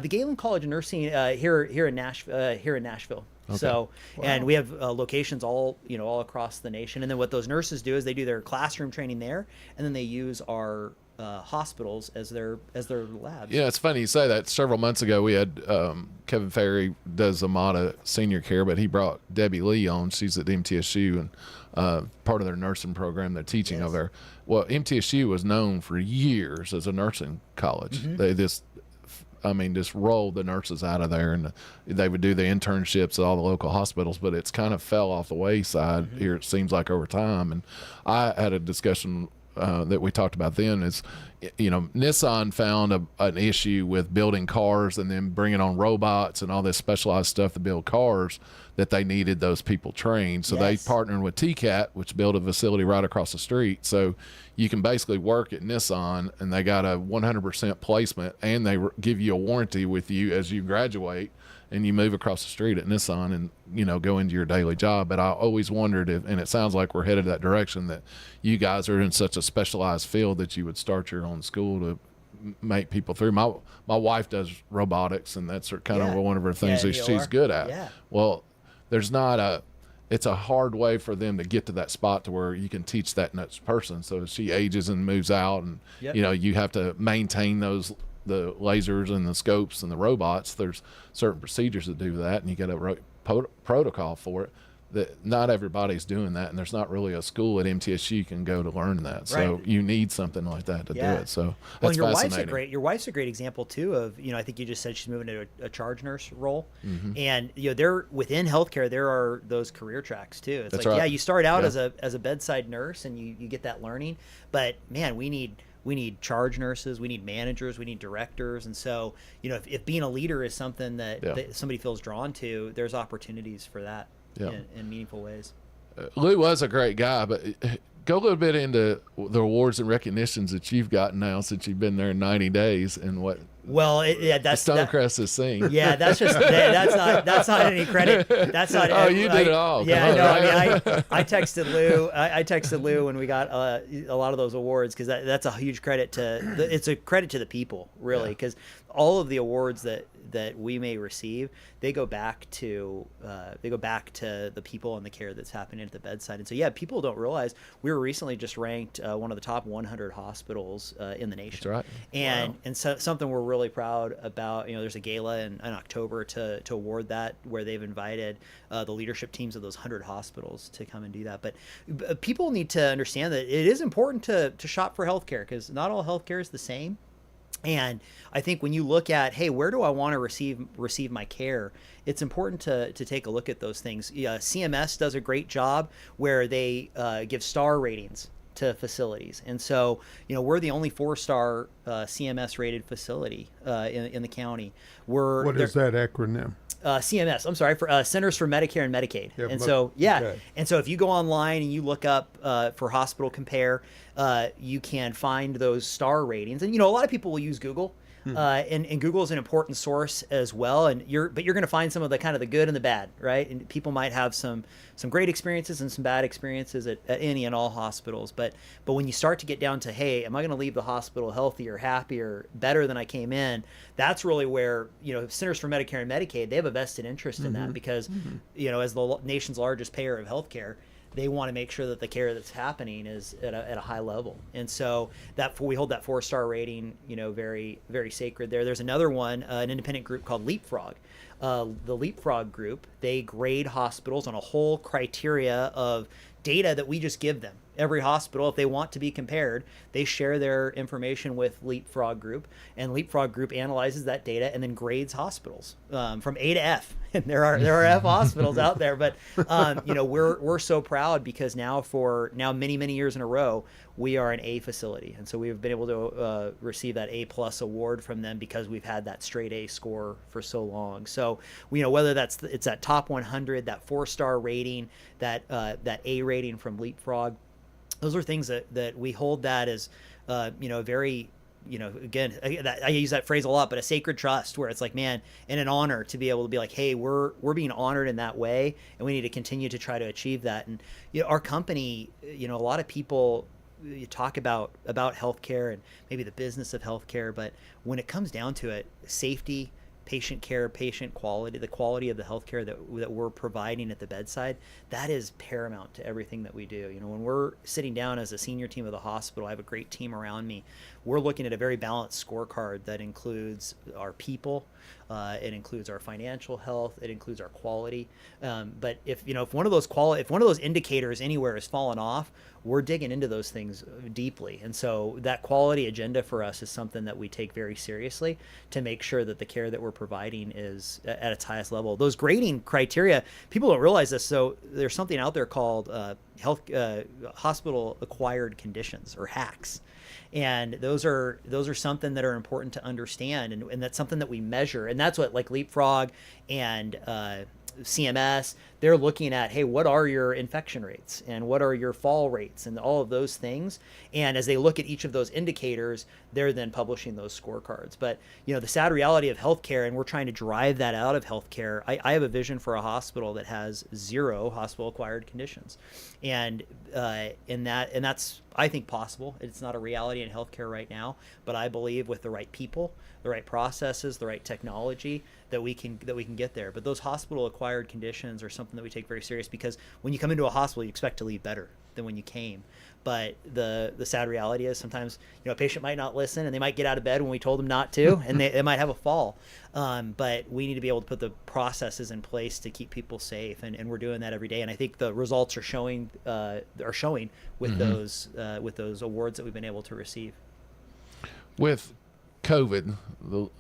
The Galen College of Nursing here in Nashville. Okay. So, Wow. and we have locations all across the nation. And then what those nurses do is they do their classroom training there, and then they use our hospitals as their labs. Yeah, it's funny you say that. Several months ago, we had Kevin Ferry does Amada Senior Care, but he brought Debbie Lee on. She's at MTSU and part of their nursing program. They're teaching over there. Well, MTSU was known for years as a nursing college. Mm-hmm. They just rolled the nurses out of there, and they would do the internships at all the local hospitals, but it's kind of fell off the wayside here, it seems like, over time. And I had a discussion that we talked about then is, Nissan found an issue with building cars and then bringing on robots and all this specialized stuff to build cars, that they needed those people trained. So they partnered with TCAT, which built a facility right across the street. So you can basically work at Nissan, and they got a 100% placement, and they give you a warranty with you as you graduate and you move across the street at Nissan and, go into your daily job. But I always wondered and it sounds like we're headed that direction, that you guys are in such a specialized field that you would start your own school to make people through. My wife does robotics, and that's kind of one of her things that she's good at. Yeah. Well, it's a hard way for them to get to that spot to where you can teach that next person. So as she ages and moves out, and you have to maintain the lasers and the scopes and the robots. There's certain procedures that do that, and you got a protocol for it. That not everybody's doing that, and there's not really a school at MTSU you can go to learn that. So you need something like that to do it. So that's fascinating. Your wife's a great example too of, I think you just said she's moving to a charge nurse role, Mm-hmm. and there within healthcare there are those career tracks too. It's that's like right. you start out as a bedside nurse and you get that learning, but man, we need charge nurses, we need managers, we need directors. And so, if being a leader is something that somebody feels drawn to, there's opportunities for that in meaningful ways. Lou was a great guy, but go a little bit into the awards and recognitions that you've gotten now since you've been there 90 days and what. Well, that's StoneCrest is seen. Yeah, that's not any credit. That's not. Oh, you did it all. Yeah, Right? I texted Lou. I texted Lou when we got a lot of those awards, because that's a huge credit to. It's a credit to the people, really, because all of the awards that we may receive, they go back to the people and the care that's happening at the bedside. And so people don't realize we were recently just ranked one of the top 100 hospitals in the nation. That's right. And so something we're really proud about. There's a gala in October to award that, where they've invited the leadership teams of those 100 hospitals to come and do that. But people need to understand that it is important to shop for healthcare, because not all healthcare is the same. And I think when you look at, hey, where do I want to receive my care, it's important to take a look at those things. CMS does a great job where they give star ratings to facilities. And so, we're the only 4-star CMS-rated facility in the county. What is that acronym? CMS, I'm sorry, for Centers for Medicare and Medicaid. Yeah, and so, okay. And so if you go online and you look up for Hospital Compare, you can find those star ratings. And, a lot of people will use Google. And Google is an important source as well. And you're going to find some of the kind of the good and the bad, right? And people might have some great experiences and some bad experiences at any and all hospitals. But when you start to get down to, hey, am I going to leave the hospital healthier, happier, better than I came in? That's really where, Centers for Medicare and Medicaid, they have a vested interest in that, because, as the nation's largest payer of healthcare, they want to make sure that the care that's happening is at a high level. And so we hold that 4-star rating, very, very sacred there. There's another one, an independent group called Leapfrog. The Leapfrog group, they grade hospitals on a whole criteria of data that we just give them. Every hospital, if they want to be compared, they share their information with Leapfrog Group, and Leapfrog Group analyzes that data and then grades hospitals from A to F. And there are F hospitals out there, but we're so proud because now many years in a row we are an A facility, and so we've been able to receive that A+ award from them because we've had that straight A score for so long. So whether it's that top 100, that 4-star rating, that A rating from Leapfrog. Those are things that we hold that as, very, again, I use that phrase a lot, but a sacred trust where it's like, man, and an honor to be able to be like, hey, we're being honored in that way, and we need to continue to try to achieve that. And our company, a lot of people talk about healthcare and maybe the business of healthcare, but when it comes down to it, safety, patient care, patient quality, the quality of the healthcare that we're providing at the bedside, that is paramount to everything that we do. When we're sitting down as a senior team of the hospital, I have a great team around me. We're looking at a very balanced scorecard that includes our people, it includes our financial health, it includes our quality. But if one of those indicators anywhere has fallen off, we're digging into those things deeply. And so that quality agenda for us is something that we take very seriously to make sure that the care that we're providing is at its highest level. Those grading criteria, people don't realize this. So there's something out there called hospital acquired conditions, or HACs. And those are something that are important to understand, and that's something that we measure. And that's what like Leapfrog and CMS, they're looking at, hey, what are your infection rates and what are your fall rates and all of those things. And as they look at each of those indicators, they're then publishing those scorecards. But the sad reality of healthcare, and we're trying to drive that out of healthcare, I have a vision for a hospital that has 0 hospital acquired conditions, and that's, I think, possible. It's not a reality in healthcare right now, but I believe with the right people, the right processes, the right technology, that we can get there. But those hospital acquired conditions are something that we take very serious, because when you come into a hospital, you expect to leave better than when you came. But the sad reality is sometimes a patient might not listen, and they might get out of bed when we told them not to, and they might have a fall. But we need to be able to put the processes in place to keep people safe, and we're doing that every day. And I think the results are showing with those awards that we've been able to receive. With COVID,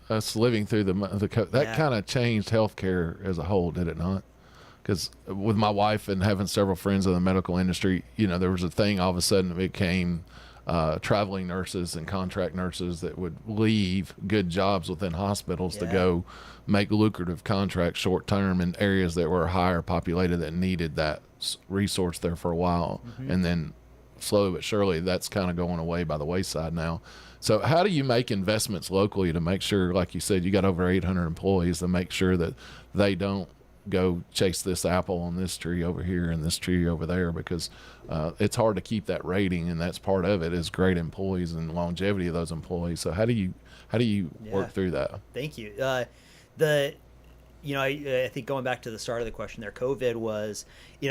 us living through that kind of changed healthcare as a whole, did it not? Because with my wife and having several friends in the medical industry, there was a thing all of a sudden it became traveling nurses and contract nurses that would leave good jobs within hospitals to go make lucrative contracts short term in areas that were higher populated that needed that resource there for a while. And then slowly but surely that's kind of going away by the wayside now. So how do you make investments locally to make sure, like you said, you got over 800 employees, to make sure that they don't go chase this apple on this tree over here and this tree over there? Because it's hard to keep that rating, and that's part of it, is great employees and longevity of those employees. So how do you work through that? Thank you. I think going back to the start of the question there, COVID was,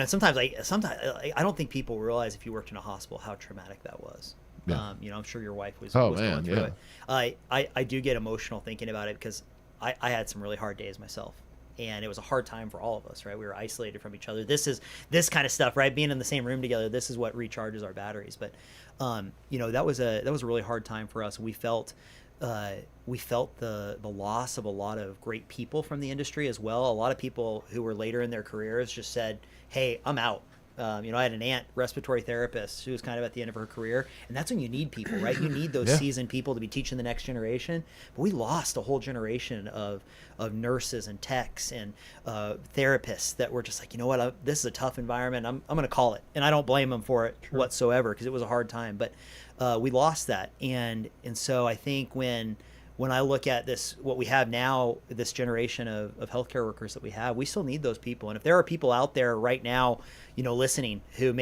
sometimes I don't think people realize, if you worked in a hospital, how traumatic that was. Yeah. I'm sure your wife was going through it. I do get emotional thinking about it, because I had some really hard days myself, and it was a hard time for all of us, right? We were isolated from each other. This kind of stuff, right? Being in the same room together, this is what recharges our batteries. But that was a really hard time for us. We felt the loss of a lot of great people from the industry as well. A lot of people who were later in their careers just said, hey, I'm out. I had an aunt, respiratory therapist, who was kind of at the end of her career, and that's when you need people, right? You need those seasoned people to be teaching the next generation. But we lost a whole generation of nurses and techs and therapists that were just like, this is a tough environment. I'm going to call it, and I don't blame them for it whatsoever, because it was a hard time. But we lost that, and so I think when I look at this, what we have now, this generation of healthcare workers that we have, we still need those people. And if there are people out there right now, listening, who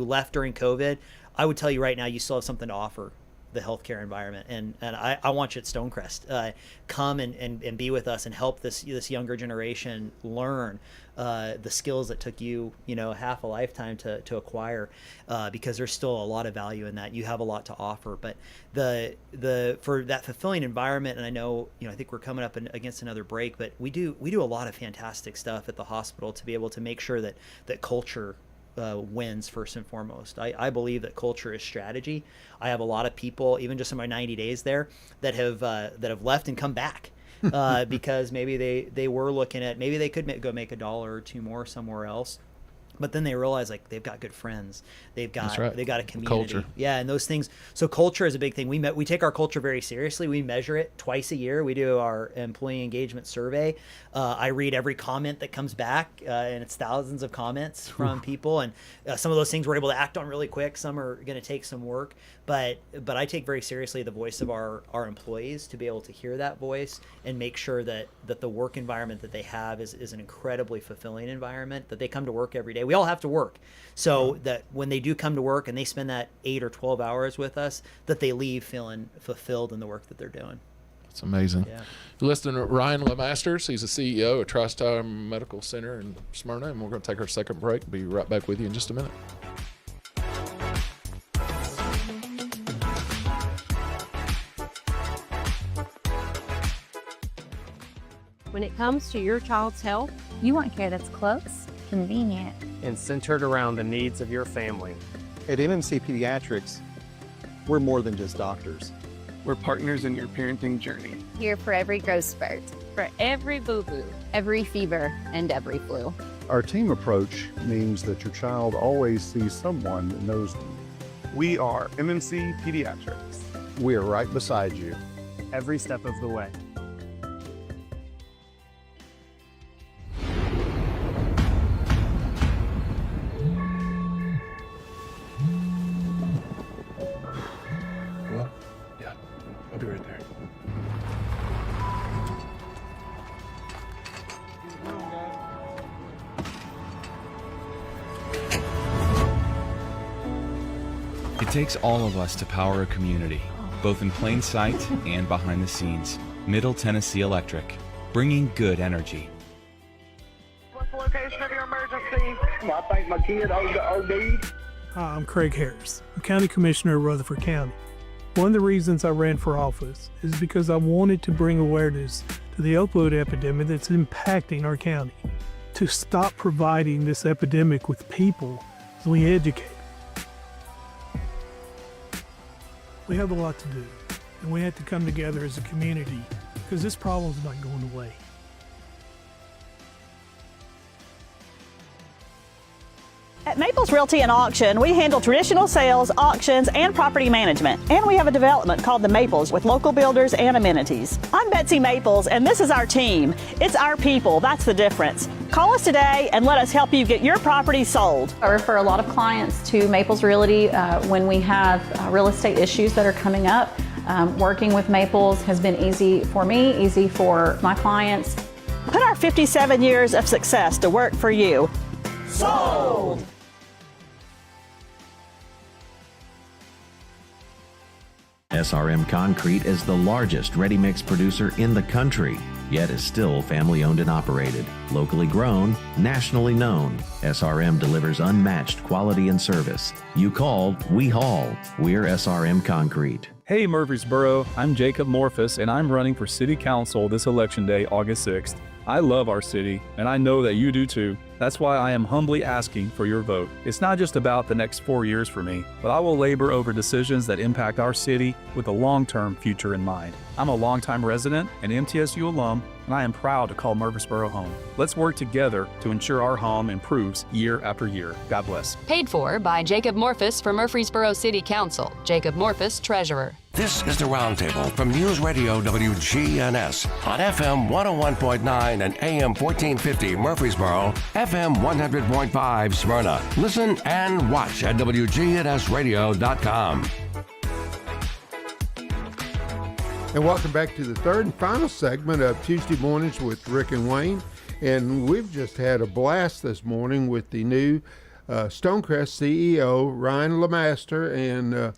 left during COVID, I would tell you right now, you still have something to offer the healthcare environment. And I want you at StoneCrest, come and be with us and help this younger generation learn the skills that took you, half a lifetime to acquire, because there's still a lot of value in that. You have a lot to offer. But for that fulfilling environment, and I know, I think we're coming up against another break, but we do a lot of fantastic stuff at the hospital to be able to make sure that culture wins first and foremost. I believe that culture is strategy. I have a lot of people, even just in my 90 days there, that have left and come back. Because maybe they were looking at, maybe they could go make $1 or $2 more somewhere else, but then they realize like they've got good friends, they've got a community, culture. yeah, and those things. So culture is a big thing. We take our culture very seriously. We measure it twice a year. We do our employee engagement survey. I read every comment that comes back, and it's thousands of comments from people, and some of those things we're able to act on really quick. Some are going to take some work, but I take very seriously the voice of our employees, to be able to hear that voice and make sure that the work environment that they have is an incredibly fulfilling environment, that they come to work every day. We all have to work, so that when they do come to work and they spend that 8 or 12 hours with us, that they leave feeling fulfilled in the work that they're doing. It's amazing. Yeah. You're listening to Ryan Lemasters. He's the CEO of TriStar Medical Center in Smyrna, and we're going to take our second break. Be right back with you in just a minute. When it comes to your child's health, you want care that's close, convenient, and centered around the needs of your family. At MMC Pediatrics, we're more than just doctors. We're partners in your parenting journey. Here for every growth spurt, for every boo-boo, every fever, and every flu. Our team approach means that your child always sees someone that knows them. We are MMC Pediatrics. We are right beside you every step of the way. I'll be right there. It takes all of us to power a community, both in plain sight and behind the scenes. Middle Tennessee Electric, bringing good energy. What's the location of your emergency? I think my kid OD'd. Hi, I'm Craig Harris. I'm County Commissioner of Rutherford County. One of the reasons I ran for office is because I wanted to bring awareness to the opioid epidemic that's impacting our county. To stop providing this epidemic with people as we educate. We have a lot to do, and we have to come together as a community because this problem's not going away. At Maples Realty and Auction, we handle traditional sales, auctions, and property management. And we have a development called The Maples with local builders and amenities. I'm Betsy Maples, and this is our team. It's our people. That's the difference. Call us today and let us help you get your property sold. I refer a lot of clients to Maples Realty when we have real estate issues that are coming up. Working with Maples has been easy for me, easy for my clients. Put our 57 years of success to work for you. Sold! SRM Concrete is the largest ready-mix producer in the country, yet is still family-owned and operated. Locally grown, nationally known, SRM delivers unmatched quality and service. You called, we haul. We're SRM Concrete. Hey Murfreesboro, I'm Jacob Morphus, and I'm running for City Council this Election Day, August 6th. I love our city, and I know that you do too. That's why I am humbly asking for your vote. It's not just about the next 4 years for me, but I will labor over decisions that impact our city with a long-term future in mind. I'm a longtime resident and MTSU alum, and I am proud to call Murfreesboro home. Let's work together to ensure our home improves year after year. God bless. Paid for by Jacob Morphus for Murfreesboro City Council. Jacob Morphus, Treasurer. This is the Roundtable from News Radio WGNS on FM 101.9 and AM 1450 Murfreesboro, FM 100.5 Smyrna. Listen and watch at WGNSradio.com. And welcome back to the third and final segment of Tuesday Mornings with Rick and Wayne. And we've just had a blast this morning with the new StoneCrest CEO, Ryan Lemaster. And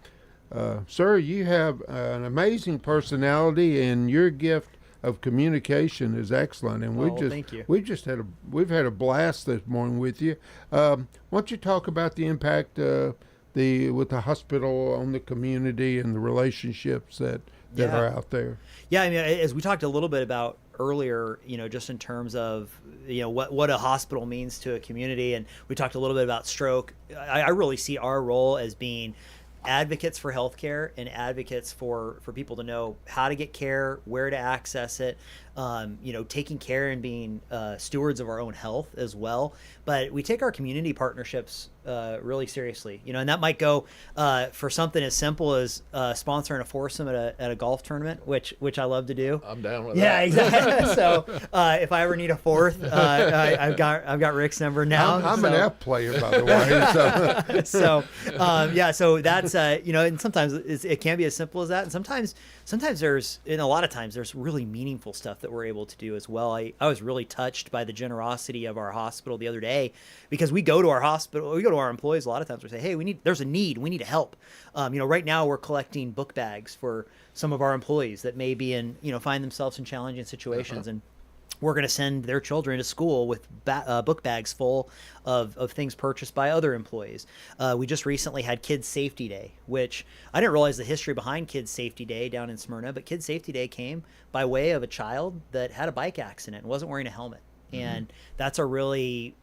sir, you have an amazing personality, and your gift of communication is excellent. And thank you. we've had a blast this morning with you. Why don't you talk about the impact with the hospital on the community and the relationships that are out there? Yeah, I mean, as we talked a little bit about earlier, just in terms of, what a hospital means to a community. And we talked a little bit about stroke. I really see our role as being advocates for healthcare and advocates for people to know how to get care, where to access it, taking care and being stewards of our own health as well. But we take our community partnerships really seriously, and that might go for something as simple as sponsoring a foursome at a golf tournament, which I love to do. I'm down with yeah, that. Exactly. So if I ever need a fourth, I've got Rick's number now. I'm an F player, by the way. So so that's and sometimes it can be as simple as that, and sometimes there's, and a lot of times there's really meaningful stuff that we're able to do as well. I was really touched by the generosity of our hospital the other day, because we go to our hospital, we go to our employees a lot of times, we say, hey, there's a need, we need help. Right now we're collecting book bags for some of our employees that may be in, find themselves in challenging situations, and we're going to send their children to school with book bags full of things purchased by other employees. We just recently had Kids Safety Day, which I didn't realize the history behind Kids Safety Day down in Smyrna, but Kids Safety Day came by way of a child that had a bike accident and wasn't wearing a helmet. Mm-hmm. And that's a really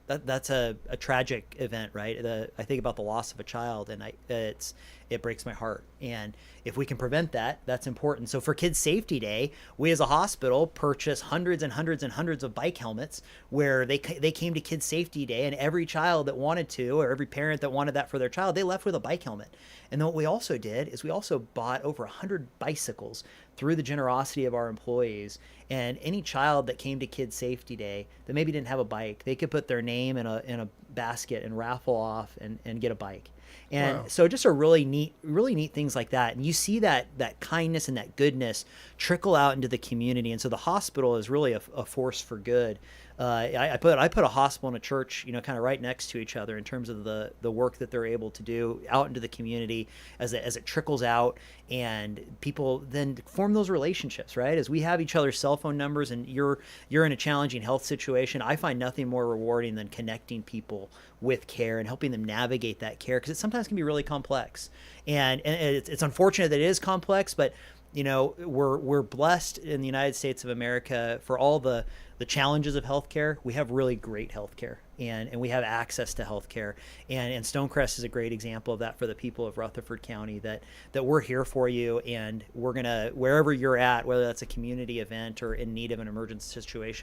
that's a tragic event, right? I think about the loss of a child, and it breaks my heart. And if we can prevent that, that's important. So for Kids Safety Day, we as a hospital purchased hundreds and hundreds and hundreds of bike helmets, where they came to Kids Safety Day, and every child that wanted to, or every parent that wanted that for their child, they left with a bike helmet. And then what we also did is we also bought over 100 bicycles through the generosity of our employees. And any child that came to Kids Safety Day that maybe didn't have a bike, they could put their name in a basket and raffle off and get a bike. And Wow. so just a really neat things like that. And you see that kindness and that goodness trickle out into the community. And so the hospital is really a force for good. I put a hospital and a church, kind of right next to each other in terms of the work that they're able to do out into the community as it trickles out, and people then form those relationships, right? As we have each other's cell phone numbers, and you're in a challenging health situation, I find nothing more rewarding than connecting people with care and helping them navigate that care, because it sometimes can be really complex, and it's unfortunate that it is complex, but we're blessed in the United States of America for all the challenges of healthcare. We have really great healthcare, and we have access to healthcare, and StoneCrest is a great example of that for the people of Rutherford County, that we're here for you, and we're gonna, wherever you're at, whether that's a community event or in need of an emergency situation,